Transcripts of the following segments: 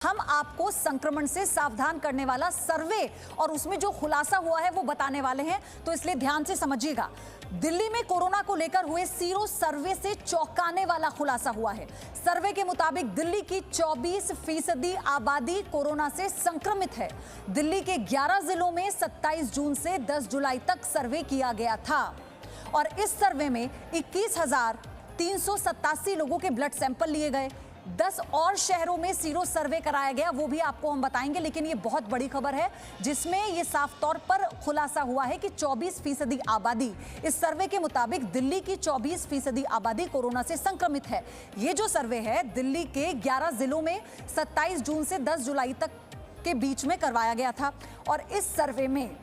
हम आपको संक्रमण से सावधान करने वाला सर्वे और उसमें जो खुलासा हुआ है वो बताने वाले हैं, तो इसलिए ध्यान से समझिएगा। दिल्ली में कोरोना को लेकर हुए सीरो सर्वे से चौंकाने वाला खुलासा हुआ है। सर्वे के मुताबिक दिल्ली की 24% आबादी कोरोना से संक्रमित है। दिल्ली के 11 जिलों में 27 जून से 10 जुलाई तक सर्वे किया गया था और इस सर्वे में 21,387 लोगों के ब्लड सैंपल लिए गए। 10 और शहरों में सीरो सर्वे कराया गया, वो भी आपको हम बताएंगे। लेकिन ये बहुत बड़ी खबर है जिसमें ये साफ तौर पर खुलासा हुआ है कि 24% आबादी, इस सर्वे के मुताबिक दिल्ली की 24% आबादी कोरोना से संक्रमित है। ये जो सर्वे है दिल्ली के 11 जिलों में 27 जून से 10 जुलाई तक के बीच में करवाया गया था और इस सर्वे में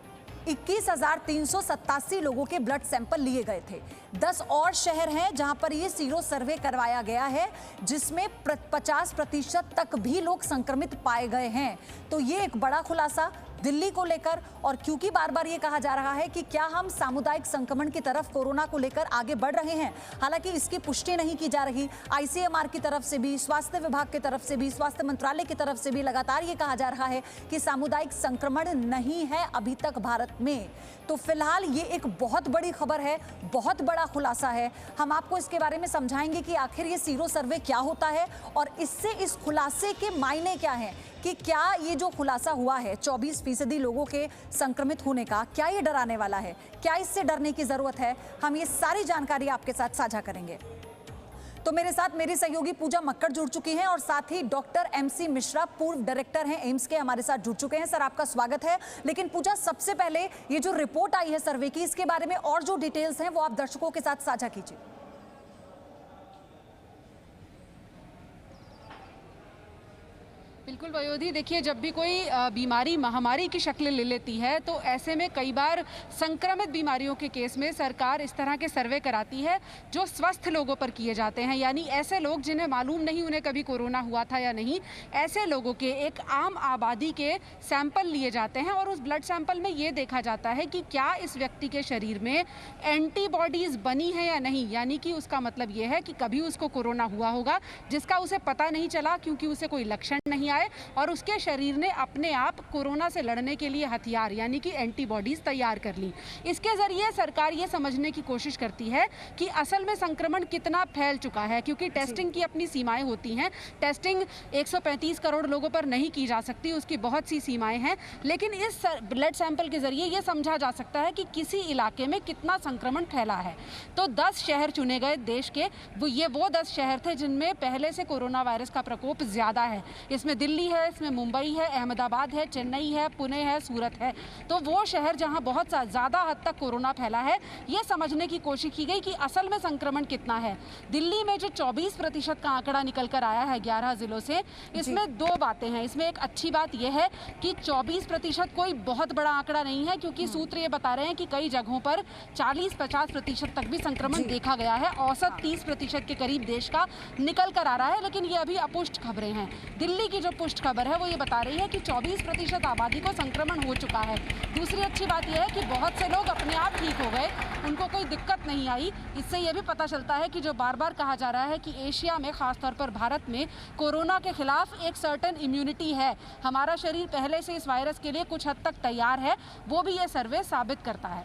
21,387 लोगों के ब्लड सैंपल लिए गए थे। 10 और शहर हैं जहां पर ये सीरो सर्वे करवाया गया है जिसमें 50% तक भी लोग संक्रमित पाए गए हैं। तो ये एक बड़ा खुलासा दिल्ली को लेकर, और क्योंकि बार बार ये कहा जा रहा है कि क्या हम सामुदायिक संक्रमण की तरफ कोरोना को लेकर आगे बढ़ रहे हैं, हालांकि इसकी पुष्टि नहीं की जा रही। आईसीएमआर की तरफ से भी, स्वास्थ्य विभाग की तरफ से भी, स्वास्थ्य मंत्रालय की तरफ से भी लगातार ये कहा जा रहा है कि सामुदायिक संक्रमण नहीं है अभी तक भारत में। तो फिलहाल ये एक बहुत बड़ी खबर है, बहुत बड़ा खुलासा है। हम आपको इसके बारे में समझाएंगे कि आखिर ये सीरो सर्वे क्या होता है और इससे इस खुलासे के मायने क्या हैं, कि क्या ये जो खुलासा हुआ है 24% लोगों के संक्रमित होने का, क्या ये डराने वाला है, क्या इससे डरने की जरूरत है। हम ये सारी जानकारी आपके साथ साझा करेंगे। तो मेरे साथ मेरी सहयोगी पूजा मक्कड़ जुड़ चुकी हैं और साथ ही डॉक्टर MC मिश्रा, पूर्व डायरेक्टर हैं एम्स के, हमारे साथ जुड़ चुके हैं। सर, आपका स्वागत है। लेकिन पूजा, सबसे पहले ये जो रिपोर्ट आई है सर्वे की, इसके बारे में और जो डिटेल्स हैं वो आप दर्शकों के साथ साझा कीजिए। बिल्कुल वयोधी, देखिए, जब भी कोई बीमारी महामारी की शक्ल ले लेती है तो ऐसे में कई बार संक्रमित बीमारियों के केस में सरकार इस तरह के सर्वे कराती है जो स्वस्थ लोगों पर किए जाते हैं, यानी ऐसे लोग जिन्हें मालूम नहीं उन्हें कभी कोरोना हुआ था या नहीं, ऐसे लोगों के, एक आम आबादी के सैंपल लिए जाते हैं और उस ब्लड सैंपल में ये देखा जाता है कि क्या इस व्यक्ति के शरीर में एंटीबॉडीज़ बनी है या नहीं। यानी कि उसका मतलब ये है कि कभी उसको कोरोना हुआ होगा जिसका उसे पता नहीं चला क्योंकि उसे कोई लक्षण नहीं आए और उसके शरीर ने अपने आप कोरोना से लड़ने के लिए हथियार यानी कि एंटीबॉडीज तैयार कर ली। इसके जरिए सरकार ये समझने की कोशिश करती है कि असल में संक्रमण कितना फैल चुका है, क्योंकि टेस्टिंग की अपनी सीमाएं होती हैं। टेस्टिंग 135 करोड़ लोगों पर नहीं की जा सकती, उसकी बहुत सी सीमाएं हैं। लेकिन इस ब्लड सैंपल के जरिए ये समझा जा सकता है कि किसी इलाके में कितना संक्रमण फैला है। तो 10 शहर चुने गए देश के, वो 10 शहर थे जिनमें पहले से कोरोना वायरस का प्रकोप ज्यादा है। इसमें दिल्ली है, इसमें मुंबई है, अहमदाबाद है, चेन्नई है, पुणे है, सूरत है। तो वो शहर जहां बहुत ज़्यादा हद तक कोरोना फैला है, ये समझने की कोशिश की गई कि असल में संक्रमण कितना है। दिल्ली में जो 24% का आंकड़ा निकल कर आया है 11 जिलों से, इसमें दो बातें हैं। इसमें एक अच्छी बात यह है कि 24% कोई बहुत बड़ा आंकड़ा नहीं है, क्योंकि सूत्र ये बता रहे हैं कि कई जगहों पर 40-50% तक भी संक्रमण देखा गया है। औसत 30% के करीब देश का निकल कर आ रहा है, लेकिन ये अभी अपुष्ट खबरें हैं। दिल्ली की जो पुष्ट खबर है वो ये बता रही है कि 24% आबादी को संक्रमण हो चुका है। दूसरी अच्छी बात यह है कि बहुत से लोग अपने आप ठीक हो गए, उनको कोई दिक्कत नहीं आई। इससे यह भी पता चलता है कि जो बार बार कहा जा रहा है कि एशिया में, खासतौर पर भारत में, कोरोना के खिलाफ एक सर्टेन इम्यूनिटी है, हमारा शरीर पहले से इस वायरस के लिए कुछ हद तक तैयार है, वो भी ये सर्वे साबित करता है।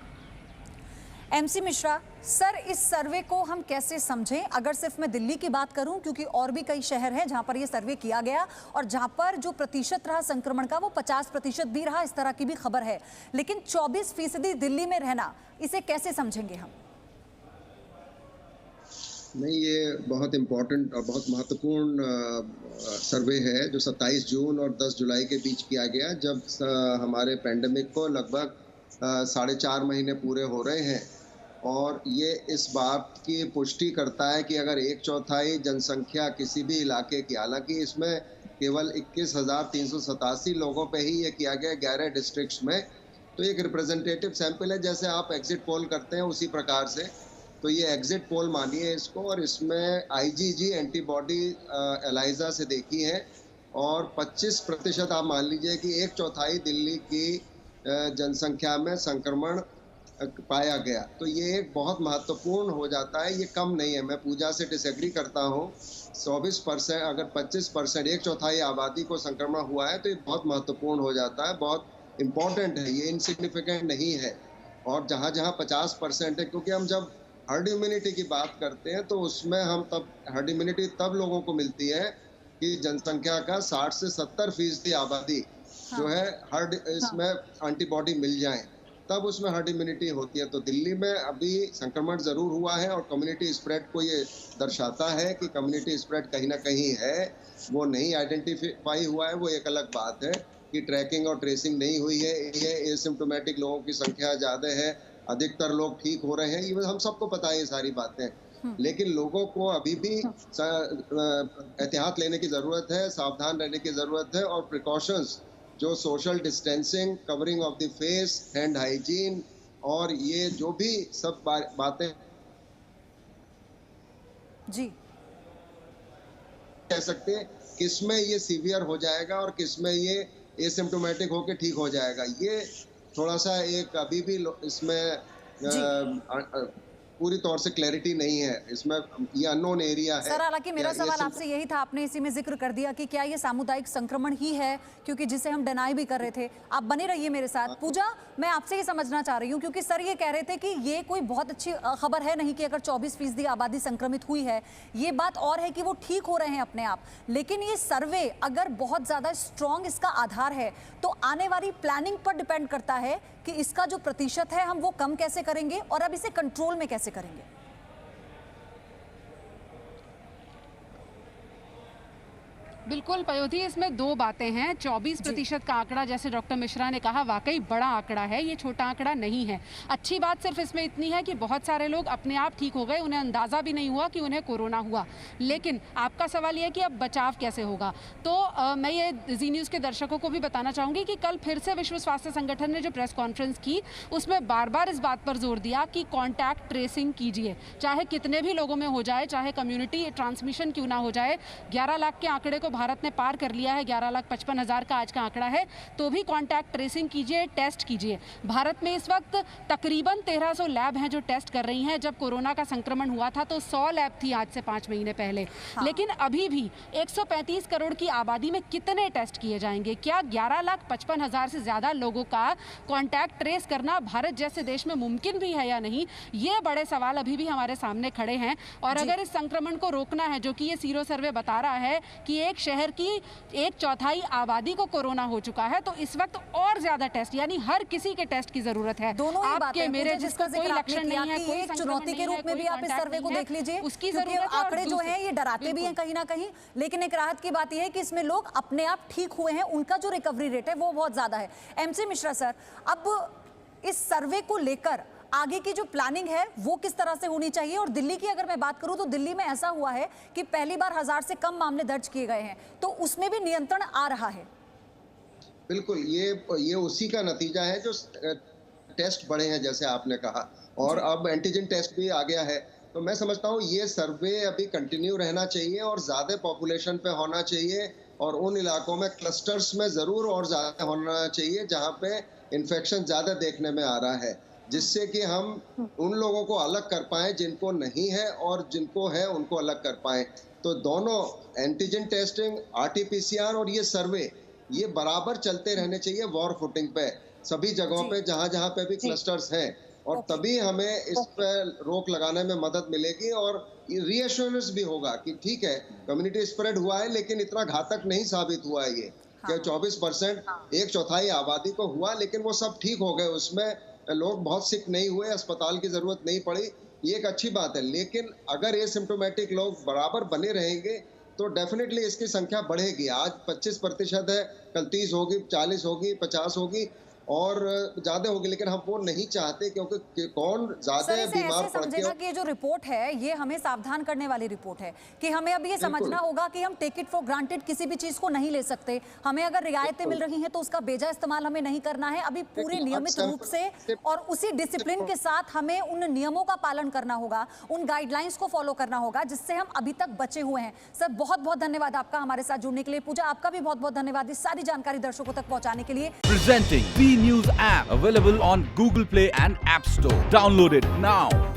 MC मिश्रा सर, इस सर्वे को हम कैसे समझें? अगर सिर्फ मैं दिल्ली की बात करूं, क्योंकि और भी कई शहर हैं जहां पर ये सर्वे किया गया और जहां पर जो प्रतिशत रहा संक्रमण का वो 50% भी रहा, इस तरह की भी खबर है। लेकिन 24% दिल्ली में रहना, इसे कैसे समझेंगे हम? नहीं, ये बहुत इम्पोर्टेंट और बहुत महत्वपूर्ण सर्वे है जो 27 जून और 10 जुलाई के बीच किया गया, जब हमारे पैंडेमिक को लगभग 4.5 महीने पूरे हो रहे हैं। और ये इस बात की पुष्टि करता है कि अगर 1/4 जनसंख्या किसी भी इलाके की, हालांकि इसमें केवल 21,387 लोगों पे ही ये किया गया 11 डिस्ट्रिक्ट्स में, तो एक रिप्रेजेंटेटिव सैंपल है। जैसे आप एग्जिट पोल करते हैं उसी प्रकार से, तो ये एग्जिट पोल मानिए इसको। और इसमें IgG एंटीबॉडी एलाइजा से देखी है और 25% आप मान लीजिए कि 1/4 दिल्ली की जनसंख्या में संक्रमण पाया गया, तो ये एक बहुत महत्वपूर्ण हो जाता है। ये कम नहीं है, मैं पूजा से डिसएग्री करता हूँ। 24% अगर 25% एक चौथाई आबादी को संक्रमण हुआ है तो ये बहुत महत्वपूर्ण हो जाता है, बहुत इम्पोर्टेंट है, ये इनसिग्निफिकेंट नहीं है। और जहाँ जहाँ 50% है, क्योंकि हम जब हर्ड इम्यूनिटी की बात करते हैं तो उसमें हम तब हर्ड इम्यूनिटी तब लोगों को मिलती है कि जनसंख्या का 60 से 70% आबादी जो है हर्ड इसमें एंटीबॉडी मिल जाए, तब उसमें हर्ड इम्यूनिटी होती है। तो दिल्ली में अभी संक्रमण जरूर हुआ है और कम्युनिटी स्प्रेड को ये दर्शाता है कि कम्युनिटी स्प्रेड कहीं ना कहीं है, वो नहीं आइडेंटिफाई हुआ है, वो एक अलग बात है कि ट्रैकिंग और ट्रेसिंग नहीं हुई है। ये एसिम्प्टोमेटिक लोगों की संख्या ज़्यादा है, अधिकतर लोग ठीक हो रहे हैं, ये हम सबको पता है ये सारी बातें, लेकिन लोगों को अभी भी एहतियात लेने की ज़रूरत है, सावधान रहने की ज़रूरत है और प्रिकॉशंस जो social distancing, covering of the face, hand hygiene और ये जो भी सब बातें जी कह सकते हैं किसमें ये सीवियर हो जाएगा और किसमें ये एसिम्प्टोमेटिक होके ठीक हो जाएगा, ये थोड़ा सा एक अभी भी इसमें पूरी तौर से क्लैरिटी नहीं है, इसमें ये अननोन एरिया है। सर, हालांकि मेरा सवाल आपसे यही था, आपने इसी में जिक्र कर दिया कि क्या ये सामुदायिक संक्रमण ही है, क्योंकि जिसे हम डिनाई भी कर रहे थे। आप बने रहिए मेरे साथ। पूजा, मैं आपसे ये समझना चाह रही हूँ, क्योंकि सर ये कह रहे थे कि ये कोई बहुत अच्छी खबर है नहीं कि अगर 24% आबादी संक्रमित हुई है, ये बात और है कि वो ठीक हो रहे हैं अपने आप, लेकिन ये सर्वे अगर बहुत ज्यादा स्ट्रॉन्ग इसका आधार है तो आने वाली प्लानिंग पर डिपेंड करता है कि इसका जो प्रतिशत है हम वो कम कैसे करेंगे और अब इसे कंट्रोल में कैसे करेंगे। बिल्कुल पयोधी, इसमें दो बातें हैं। 24% का आंकड़ा, जैसे डॉक्टर मिश्रा ने कहा, वाकई बड़ा आंकड़ा है, ये छोटा आंकड़ा नहीं है। अच्छी बात सिर्फ इसमें इतनी है कि बहुत सारे लोग अपने आप ठीक हो गए, उन्हें अंदाज़ा भी नहीं हुआ कि उन्हें कोरोना हुआ। लेकिन आपका सवाल ये है कि अब बचाव कैसे होगा, तो मैं ये जी न्यूज़ के दर्शकों को भी बताना चाहूँगी कि कल फिर से विश्व स्वास्थ्य संगठन ने जो प्रेस कॉन्फ्रेंस की, उसमें बार बार इस बात पर जोर दिया कि कॉन्टैक्ट ट्रेसिंग कीजिए, चाहे कितने भी लोगों में हो जाए, चाहे कम्युनिटी ट्रांसमिशन क्यों ना हो जाए। 11 लाख के आंकड़े को भारत ने पार कर लिया है, 11,55,000 का आज का आंकड़ा है, तो भी कॉन्टैक्ट ट्रेसिंग कीजिए, टेस्ट कीजिए। भारत में इस वक्त तकरीबन 1300 लैब हैं जो टेस्ट कर रही हैं। जब कोरोना का संक्रमण हुआ था तो 100 लैब थी आज से 5 महीने पहले। लेकिन अभी भी 135 करोड़ की आबादी में कितने टेस्ट किए जाएंगे? क्या 11,55,000 से ज़्यादा लोगों का कॉन्टैक्ट ट्रेस करना भारत जैसे देश में मुमकिन भी है या नहीं? ये बड़े सवाल अभी भी हमारे सामने खड़े हैं। और अगर इस संक्रमण को रोकना है, जो कि ये सीरो सर्वे बता रहा है कि एक शहर की 1/4 आबादी को कोरोना हो चुका है, तो इस वक्त और ज्यादा टेस्ट, यानी हर किसी के टेस्ट की जरूरत है। दोनों ही आपके मेरे जिसका कोई लक्षण नहीं है, कोई एक चुनौती के रूप में भी आप इस सर्वे को देख लीजिए, उसकी क्योंकि जरूरत है। आंकड़े जो हैं ये डराते भी हैं कहीं ना कहीं, लेकिन एक राहत की बात यह है कि इसमें लोग अपने आप ठीक हुए हैं, उनका जो रिकवरी रेट है वो बहुत ज्यादा है। एमसी मिश्रा सर, अब इस सर्वे को लेकर आगे की जो प्लानिंग है वो किस तरह से होनी चाहिए? और दिल्ली की अगर मैं बात करूं तो दिल्ली में ऐसा हुआ है कि पहली बार 1000 से कम मामले दर्ज किए गए हैं, तो उसमें भी नियंत्रण आ रहा है। बिल्कुल, ये उसी का नतीजा है जो टेस्ट बढ़े हैं, जैसे आपने कहा, और अब एंटीजन टेस्ट भी आ गया है। तो मैं समझता हूँ ये सर्वे अभी कंटिन्यू रहना चाहिए और ज़्यादा पॉपुलेशन पे होना चाहिए, और उन इलाकों में क्लस्टर्स में ज़रूर और ज़्यादा होना चाहिए जहाँ पे इन्फेक्शन ज़्यादा देखने में आ रहा है, जिससे कि हम उन लोगों को अलग कर पाएं जिनको नहीं है और जिनको है उनको अलग कर पाएं। तो दोनों एंटीजन टेस्टिंग, आरटी-पीसीआर और ये सर्वे, ये बराबर चलते रहने चाहिए वॉर फुटिंग पे, सभी जगहों पे जहां जहां पे भी क्लस्टर्स हैं, और तभी हमें इस पर रोक लगाने में मदद मिलेगी और रीएश्योरेंस भी होगा कि ठीक है, कम्युनिटी स्प्रेड हुआ है लेकिन इतना घातक नहीं साबित हुआ है ये। क्या 24% 1/4 आबादी को हुआ, लेकिन वो सब ठीक हो गए, उसमें लोग बहुत सिक नहीं हुए, अस्पताल की जरूरत नहीं पड़ी, ये एक अच्छी बात है। लेकिन अगर ये सिम्टोमेटिक लोग बराबर बने रहेंगे तो डेफिनेटली इसकी संख्या बढ़ेगी। आज 25% है, कल 30 होगी, 40 होगी, 50 होगी और ज्यादा होगी, लेकिन हम वो नहीं चाहते, क्योंकि कौन ज्यादा बीमार पड़ के। कि ये जो रिपोर्ट है ये हमें सावधान करने वाली रिपोर्ट है कि हमें अब ये समझना होगा कि हम टेक इट फॉर ग्रांटेड किसी भी चीज को नहीं ले सकते। हमें अगर रियायतें मिल रही हैं तो उसका बेजा इस्तेमाल हमें नहीं करना है। अभी पूरे नियमित रूप से और उसी डिसिप्लिन के साथ हमें उन नियमों का पालन करना होगा, उन गाइडलाइंस को फॉलो करना होगा जिससे हम अभी तक बचे हुए हैं। सर, बहुत बहुत धन्यवाद आपका हमारे साथ जुड़ने के लिए। पूजा, आपका भी बहुत बहुत धन्यवाद इस सारी जानकारी दर्शकों तक पहुंचाने के लिए। Presenting News app available on Google Play and App Store. Download it now.